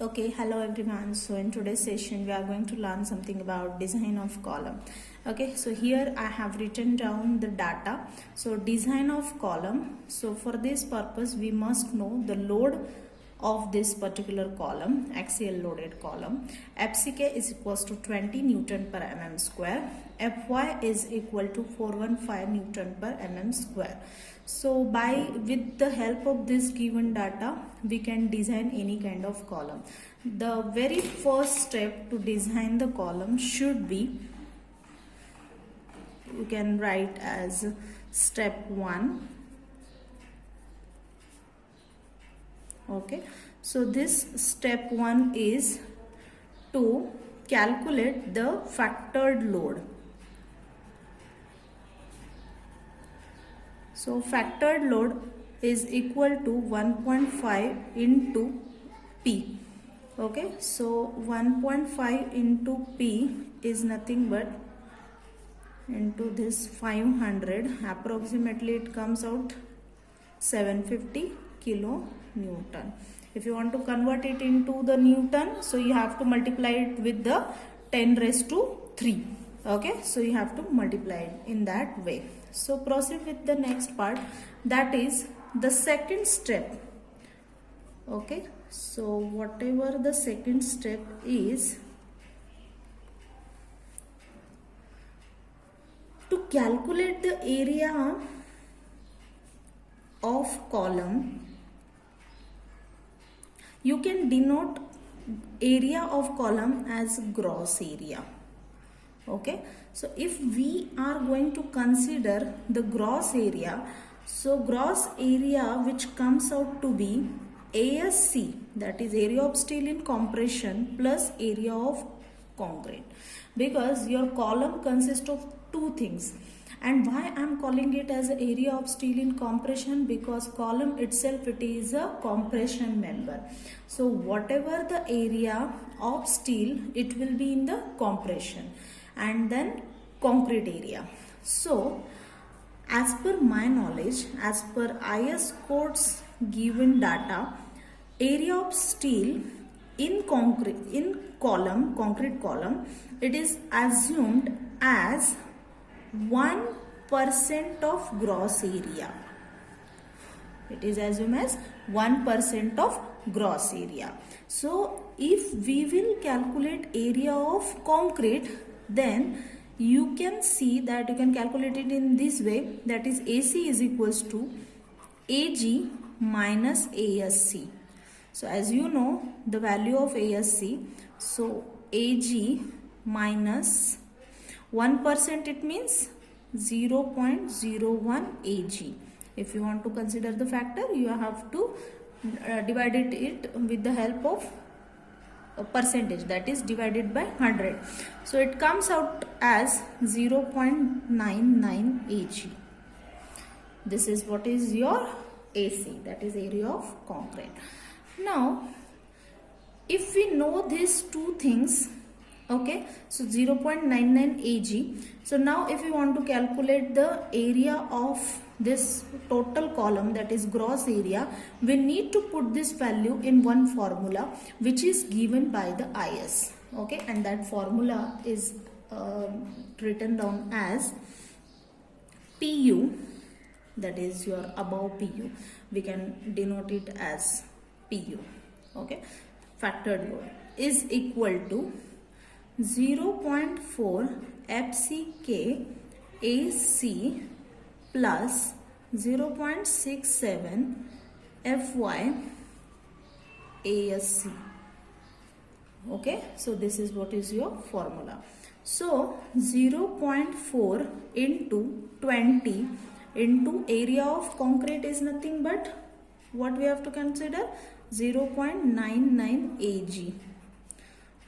Okay, hello everyone. So in today's session we are going to learn something about design of column. Okay, so here I have written down the data. So design of column. So for this purpose we must know the load of this particular column, axial loaded column. FCK is equals to 20 Newton per mm square. Fy is equal to 415 Newton per mm square. So with the help of this given data, we can design any kind of column. The very first step to design the column should be, you can write as step 1. Okay, so this step 1 is to calculate the factored load. So factored load is equal to 1.5 into P. Okay, so 1.5 into P is nothing but into this 500, approximately it comes out 750 kilonewton. If you want to convert it into the Newton, so you have to multiply it with the 10 raised to 3. Okay, so you have to multiply it in that way. So proceed with the next part, that is the second step. Okay, so whatever the second step is, to calculate the area of column, you can denote area of column as gross area. Okay, so if we are going to consider the gross area, so gross area which comes out to be ASC, that is area of steel in compression plus area of concrete, because your column consists of two things. And why I am calling it as area of steel in compression? Because column itself, it is a compression member. So whatever the area of steel, it will be in the compression, and then concrete area. So as per my knowledge, as per IS codes given data, area of steel in concrete column, it is assumed as 1% of gross area. It is assumed as 1% of gross area. So if we will calculate area of concrete, then you can see that you can calculate it in this way, that is AC is equals to AG minus ASC. So as you know the value of ASC, so AG minus 1%, it means 0.01 AG. If you want to consider the factor, you have to divide it with the help of a percentage, that is divided by 100. So it comes out as 0.99 AG. This is what is your AC, that is area of concrete. Now if we know these two things, okay, so 0.99 AG. So now if we want to calculate the area of this total column, that is gross area, we need to put this value in one formula which is given by the IS. Okay, and that formula is written down as PU, that is your above PU. We can denote it as PU. Okay, factored load is equal to 0.4 FCK AC plus 0.67 FY ASC. Okay, so this is what is your formula. So 0.4 into 20 into area of concrete is nothing but what we have to consider, 0.99 AG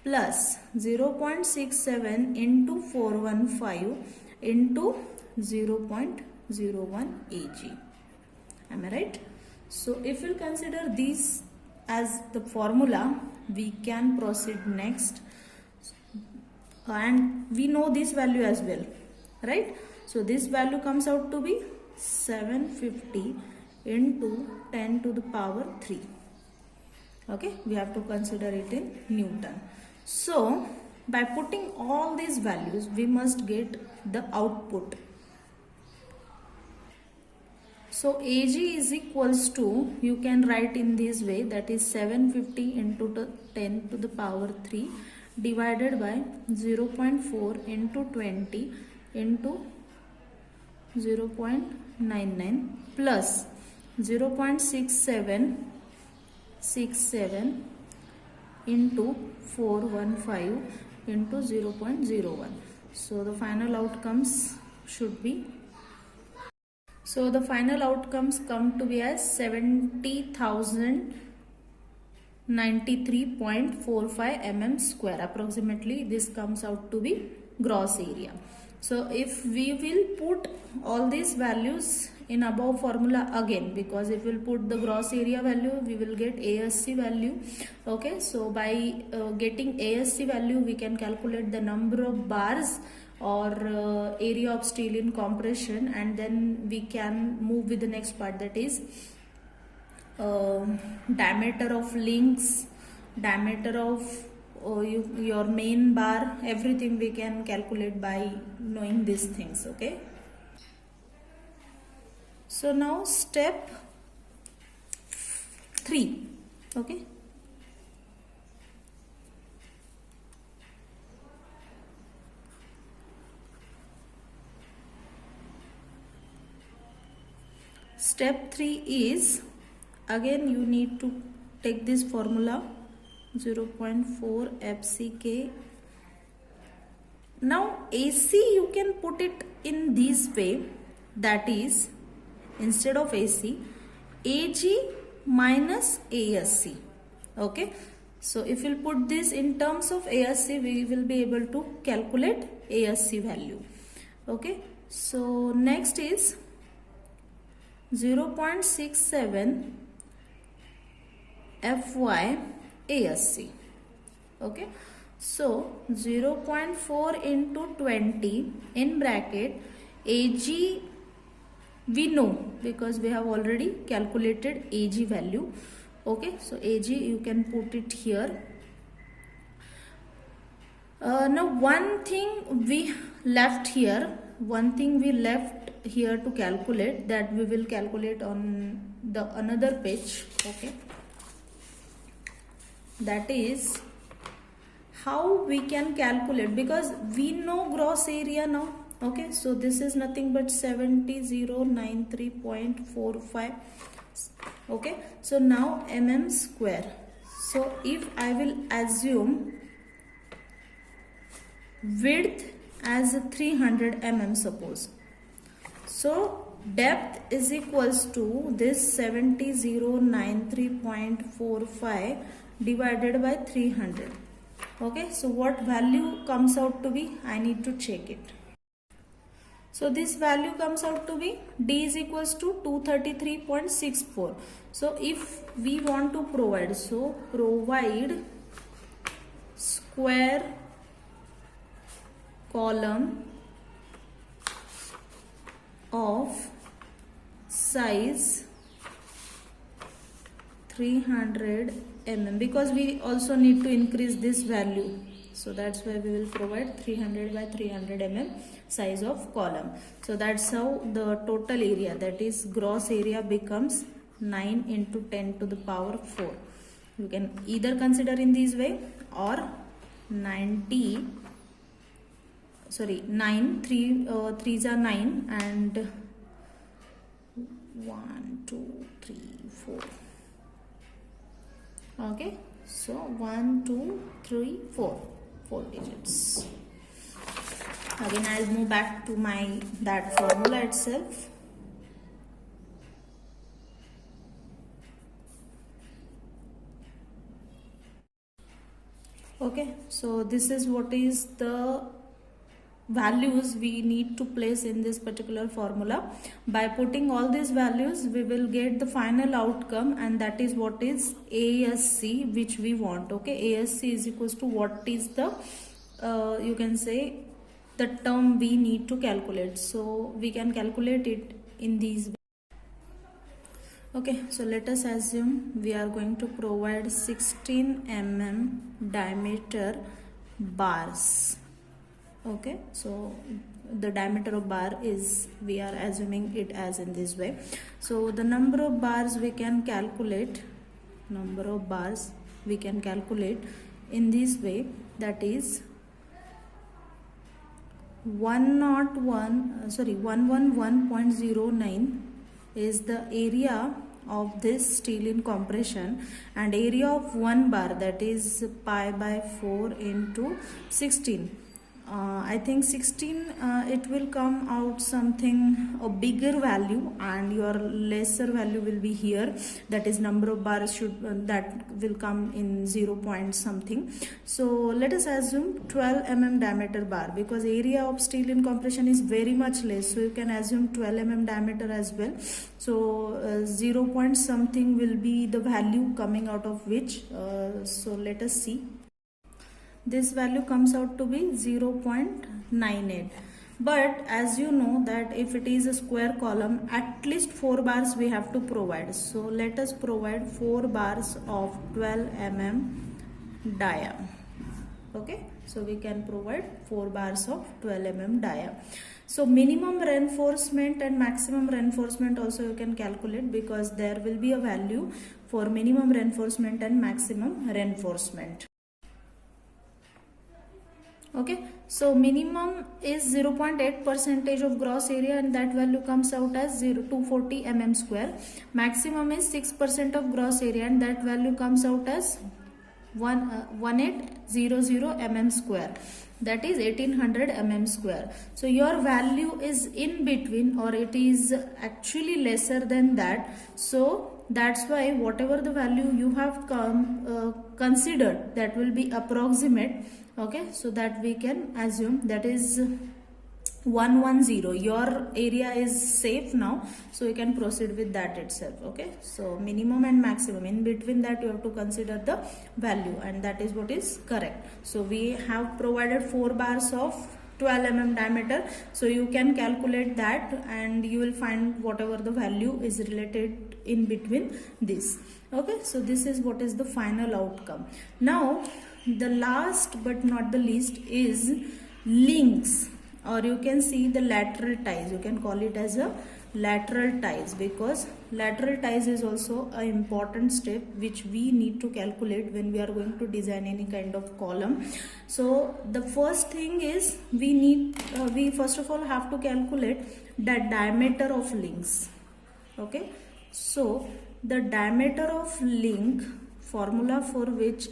plus 0.67 into 415 into 0.01 AG. Am I right? So if we consider these as the formula, we can proceed next, and we know this value as well, right? So this value comes out to be 750 into 10 to the power 3. Okay, we have to consider it in Newton. So by putting all these values, we must get the output. So Ag is equals to, you can write in this way, that is 750 into the 10 to the power 3 divided by 0.4 into 20 into 0.99 plus 0.6767 into 415 into 0.01. So the final outcomes should be, so the final outcomes come to be as 70,093.45 mm square. Approximately this comes out to be gross area. So if we will put all these values in above formula again, because if we'll put the gross area value, we will get ASC value. Okay, so by getting ASC value, we can calculate the number of bars or area of steel in compression, and then we can move with the next part, that is diameter of links, diameter of your main bar. Everything we can calculate by knowing these things. Okay, so now step 3. Okay, step 3 is, again you need to take this formula 0.4 FCK. Now AC you can put it in this way, that is instead of AC, AG minus ASC. Okay, so if we'll put this in terms of ASC, we will be able to calculate ASC value. Okay, so next is 0.67 FY ASC. Okay, so 0.4 into 20 in bracket AG we know, because we have already calculated AG value. Okay, so AG you can put it here. Now one thing we left here to calculate, that we will calculate on the another page. Okay, that is how we can calculate, because we know gross area now. Okay, so this is nothing but 70,093.45. Okay, so now mm square. So if I will assume width as 300 mm, suppose, so depth is equals to this 70,093.45 divided by 300. Okay, so what value comes out to be? I need to check it. So this value comes out to be D is equals to 233.64. So if we want to provide, so provide square column of size 300 mm, because we also need to increase this value, so that's why we will provide 300 by 300 mm size of column. So that's how the total area, that is gross area, becomes 9 into 10 to the power 4. You can either consider in this way, or 9 3s are 9 and 1 2 3 4. Okay, so 1 2 3 4 digits. Again I'll move back to that formula itself. Okay, so this is what is the values we need to place in this particular formula. By putting all these values, we will get the final outcome, and that is what is ASC, which we want. Okay, ASC is equals to what is the you can say the term we need to calculate. So we can calculate it in these ways. Okay, so let us assume we are going to provide 16 diameter bars. Okay, so the diameter of bar is, we are assuming it as in this way. So the number of bars we can calculate, in this way, that is 111.09 is the area of this steel in compression, and area of one bar, that is pi by 4 into 16. I think 16 it will come out something a bigger value, and your lesser value will be here, that is number of bars should that will come in 0 point something. So let us assume 12 diameter bar, because area of steel in compression is very much less, so you can assume 12 diameter as well. So 0 point something will be the value coming out of which, so let us see. This value comes out to be 0.98. But as you know that if it is a square column, at least 4 bars we have to provide. So let us provide 4 bars of 12 dia. Okay, so we can provide 4 bars of 12 dia. So minimum reinforcement and maximum reinforcement also you can calculate, because there will be a value for minimum reinforcement and maximum reinforcement. Okay, so minimum is 0.8 percentage of gross area, and that value comes out as 240 square. Maximum is 6% of gross area, and that value comes out as 1800 square, that is 1800 square. So your value is in between, or it is actually lesser than that. So that's why whatever the value you have considered, that will be approximate. Okay, so that we can assume that is 110. Your area is safe now, so you can proceed with that itself. Okay, so minimum and maximum, in between that you have to consider the value, and that is what is correct. So we have provided 4 bars of 12 diameter, so you can calculate that and you will find whatever the value is related in between this. Okay, so this is what is the final outcome. Now the last but not the least is links, or you can see the lateral ties. You can call it as a lateral ties, because lateral ties is also an important step which we need to calculate when we are going to design any kind of column. So the first thing is we first of all have to calculate the diameter of links. Okay, so the diameter of link, formula for which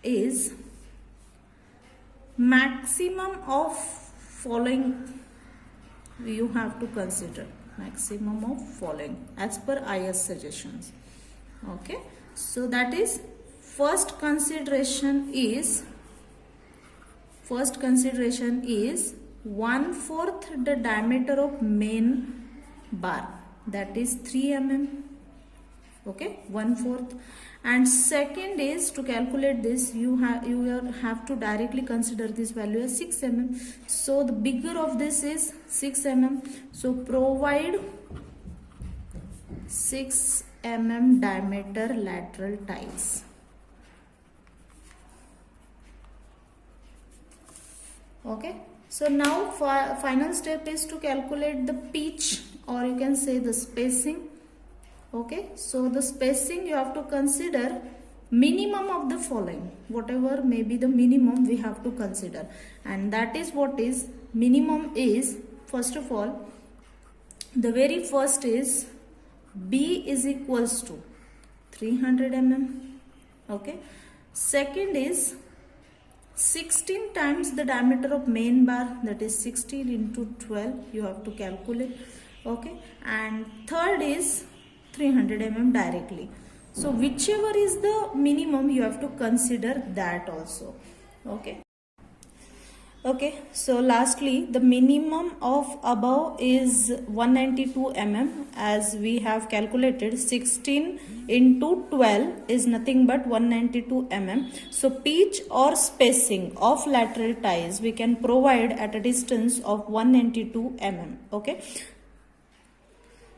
is maximum of following you have to consider, maximum of following as per IS suggestions. Okay, so that is first consideration is 1/4 the diameter of main bar, that is 3 okay, 1/4. And second is, to calculate this, you have to directly consider this value as 6 So the bigger of this is 6 so provide 6 diameter lateral ties. Okay, so now final step is to calculate the pitch, or you can say the spacing. Okay, so the spacing you have to consider minimum of the following, whatever may be the minimum we have to consider, and that is what is minimum is, first of all, the very first is B is equals to 300 okay. Second is 16 times the diameter of main bar, that is 16 into 12 you have to calculate. Okay, and third is 300 directly. So whichever is the minimum you have to consider that also. Okay. Okay, so lastly the minimum of above is 192 as we have calculated 16 into 12 is nothing but 192 So pitch or spacing of lateral ties we can provide at a distance of 192 Okay.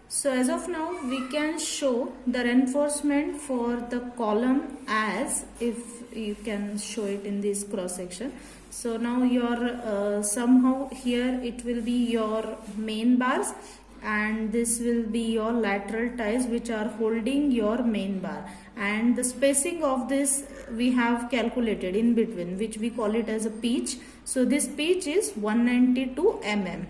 So as of now, we can show the reinforcement for the column as, if you can show it in this cross section. So now your somehow here it will be your main bars, and this will be your lateral ties which are holding your main bar, and the spacing of this we have calculated in between, which we call it as a pitch. So this pitch is 192 mm.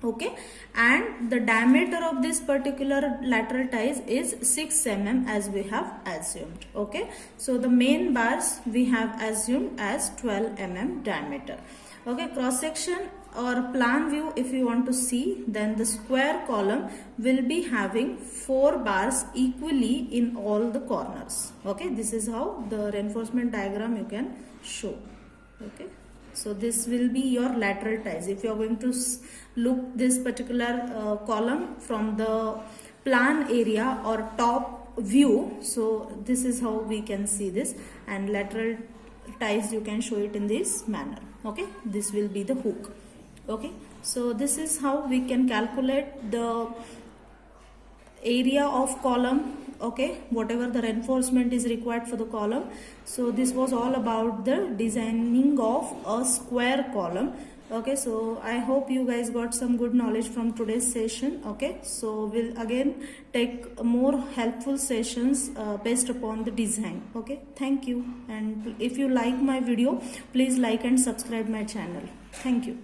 Okay, and the diameter of this particular lateral ties is 6 mm as we have assumed. Okay, so the main bars we have assumed as 12 mm diameter. Okay, cross section or plan view, if you want to see, then the square column will be having 4 bars equally in all the corners. Okay, this is how the reinforcement diagram you can show. Okay, so this will be your lateral ties. If you are going to look this particular column from the plan area or top view, so this is how we can see this, and lateral ties you can show it in this manner. Okay, this will be the hook. Okay, so this is how we can calculate the area of column. Okay, whatever the reinforcement is required for the column. So this was all about the designing of a square column. Okay, so I hope you guys got some good knowledge from today's session. Okay, so we'll again take more helpful sessions based upon the design. Okay, thank you, and if you like my video, please like and subscribe my channel. Thank you.